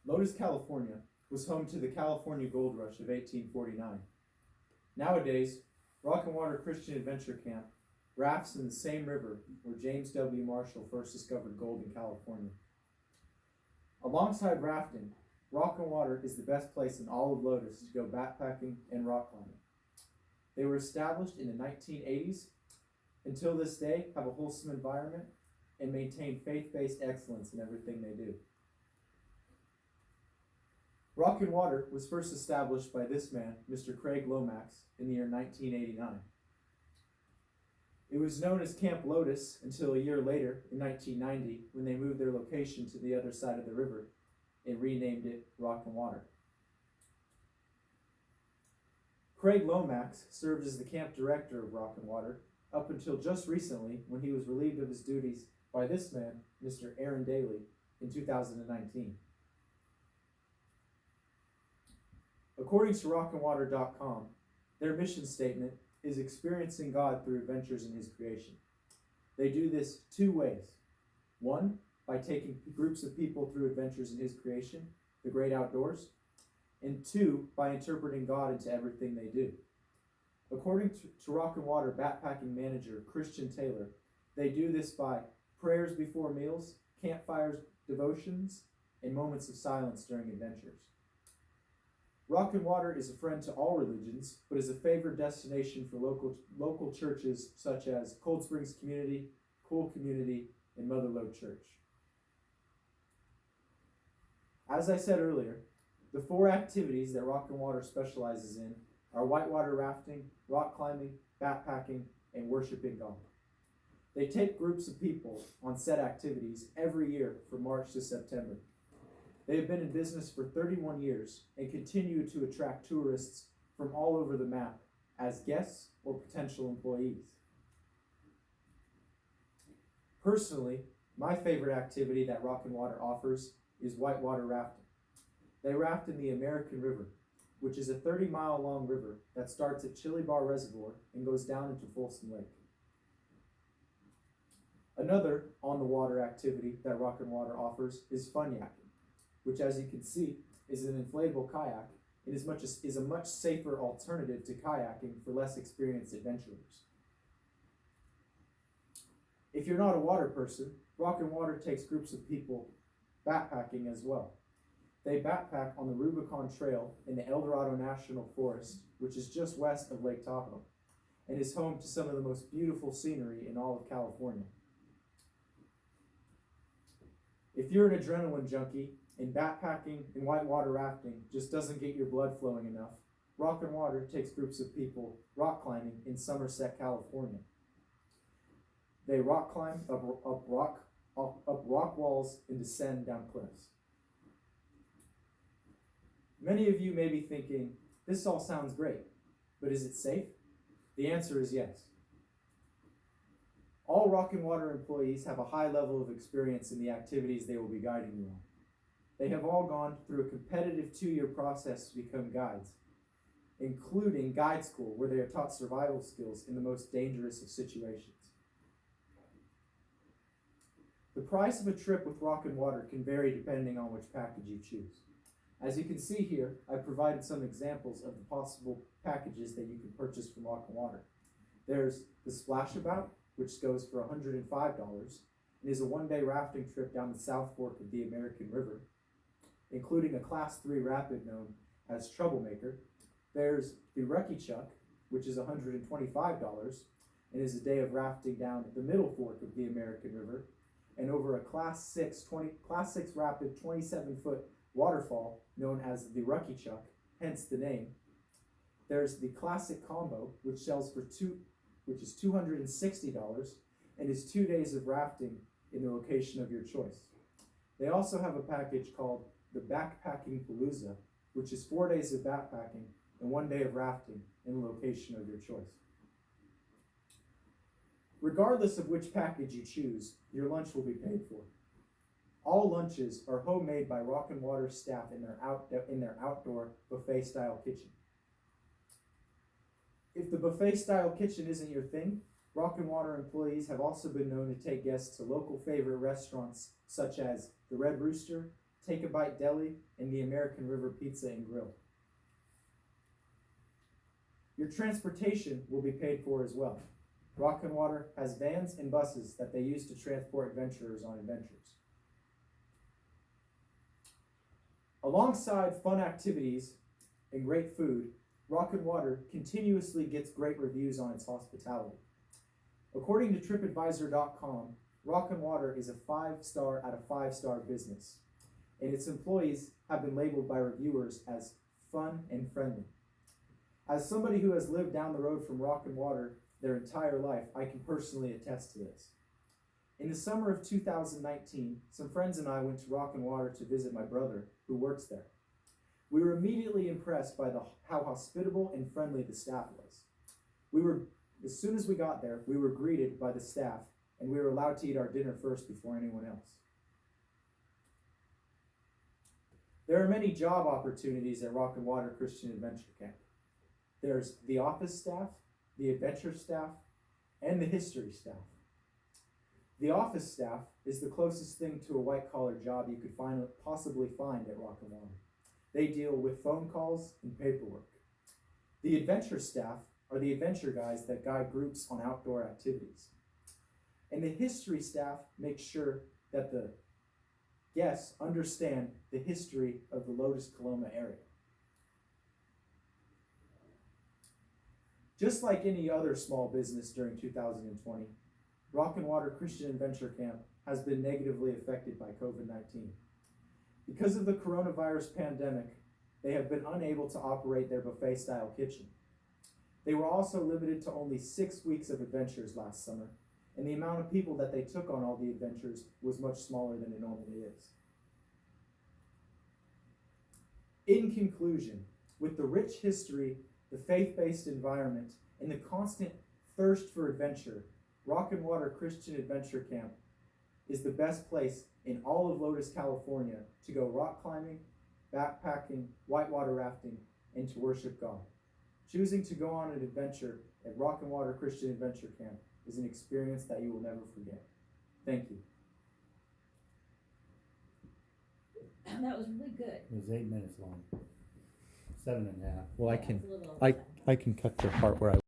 Lotus, California was home to the California Gold Rush of 1849. Nowadays, Rock and Water Christian Adventure Camp rafts in the same river where James W. Marshall first discovered gold in California. Alongside rafting, Rock and Water is the best place in all of Lotus to go backpacking and rock climbing. They were established in the 1980s. Until this day, have a wholesome environment and maintain faith-based excellence in everything they do. Rock and Water was first established by this man, Mr. Craig Lomax, in the year 1989. It was known as Camp Lotus until a year later, in 1990, when they moved their location to the other side of the river and renamed it Rock and Water. Craig Lomax served as the camp director of Rock and Water up until just recently, when he was relieved of his duties by this man, Mr. Aaron Daly, in 2019. According to rockandwater.com, their mission statement is experiencing God through adventures in his creation. They do this two ways. One, by taking groups of people through adventures in his creation, the great outdoors, and two, by interpreting God into everything they do. According to Rock and Water backpacking manager Christian Taylor, they do this by prayers before meals, campfires, devotions, and moments of silence during adventures. Rock and Water is a friend to all religions, but is a favored destination for local churches such as Cold Springs Community, Cool Community, and Mother Lode Church. As I said earlier, the four activities that Rock and Water specializes in are whitewater rafting, rock climbing, backpacking, and worshiping God. They take groups of people on set activities every year from March to September. They have been in business for 31 years and continue to attract tourists from all over the map as guests or potential employees. Personally, my favorite activity that Rock and Water offers is whitewater rafting. They raft in the American River, which is a 30-mile-long river that starts at Chili Bar Reservoir and goes down into Folsom Lake. Another on-the-water activity that Rock and Water offers is fun yaking, which, as you can see, is an inflatable kayak and is a much safer alternative to kayaking for less experienced adventurers. If you're not a water person, Rock and Water takes groups of people backpacking as well. They backpack on the Rubicon Trail in the El Dorado National Forest, which is just west of Lake Tahoe, and is home to some of the most beautiful scenery in all of California. If you're an adrenaline junkie and backpacking and whitewater rafting just doesn't get your blood flowing enough, Rock and Water takes groups of people rock climbing in Somerset, California. They rock climb up rock walls and descend down cliffs. Many of you may be thinking, this all sounds great, but is it safe? The answer is yes. All Rock and Water employees have a high level of experience in the activities they will be guiding you on. They have all gone through a competitive 2-year process to become guides, including guide school, where they are taught survival skills in the most dangerous of situations. The price of a trip with Rock and Water can vary depending on which package you choose. As you can see here, I've provided some examples of the possible packages that you can purchase from Rock and Water. There's the Splashabout, which goes for $105 and is a one-day rafting trip down the South Fork of the American River, including a Class 3 rapid known as Troublemaker. There's the Rucky Chuck, which is $125 and is a day of rafting down the Middle Fork of the American River and over a Class 6 rapid 27-foot waterfall known as the Rucky Chuck, hence the name. There's the Classic Combo, which sells for which is $260 and is 2 days of rafting in the location of your choice. They also have a package called the Backpacking Palooza, which is 4 days of backpacking and 1 day of rafting in the location of your choice. Regardless of which package you choose, your lunch will be paid for. All lunches are homemade by Rock and Water staff in their outdoor buffet-style kitchen. If the buffet-style kitchen isn't your thing, Rock and Water employees have also been known to take guests to local favorite restaurants such as the Red Rooster, Take a Bite Deli, and the American River Pizza and Grill. Your transportation will be paid for as well. Rock and Water has vans and buses that they use to transport adventurers on adventures. Alongside fun activities and great food, Rock and Water continuously gets great reviews on its hospitality. According to TripAdvisor.com, Rock and Water is a 5-star out of 5-star business, and its employees have been labeled by reviewers as fun and friendly. As somebody who has lived down the road from Rock and Water their entire life, I can personally attest to this. In the summer of 2019, some friends and I went to Rock and Water to visit my brother, who works there. We were immediately impressed by how hospitable and friendly the staff was. As soon as we got there, we were greeted by the staff, and we were allowed to eat our dinner first before anyone else. There are many job opportunities at Rock and Water Christian Adventure Camp. There's the office staff, the adventure staff, and the history staff. The office staff is the closest thing to a white-collar job you could possibly find at Rock and Water. They deal with phone calls and paperwork. The adventure staff are the adventure guys that guide groups on outdoor activities. And the history staff makes sure that the guests understand the history of the Lotus Coloma area. Just like any other small business during 2020, Rock and Water Christian Adventure Camp has been negatively affected by COVID-19. Because of the coronavirus pandemic, they have been unable to operate their buffet-style kitchen. They were also limited to only 6 weeks of adventures last summer, and the amount of people that they took on all the adventures was much smaller than it normally is. In conclusion, with the rich history, the faith-based environment, and the constant thirst for adventure, Rock and Water Christian Adventure Camp is the best place in all of Lotus, California to go rock climbing, backpacking, whitewater rafting, and to worship God. Choosing to go on an adventure at Rock and Water Christian Adventure Camp is an experience that you will never forget. Thank you. That was really good. It was 8 minutes long. 7.5. Well, Yeah, it's a little I can cut the part where I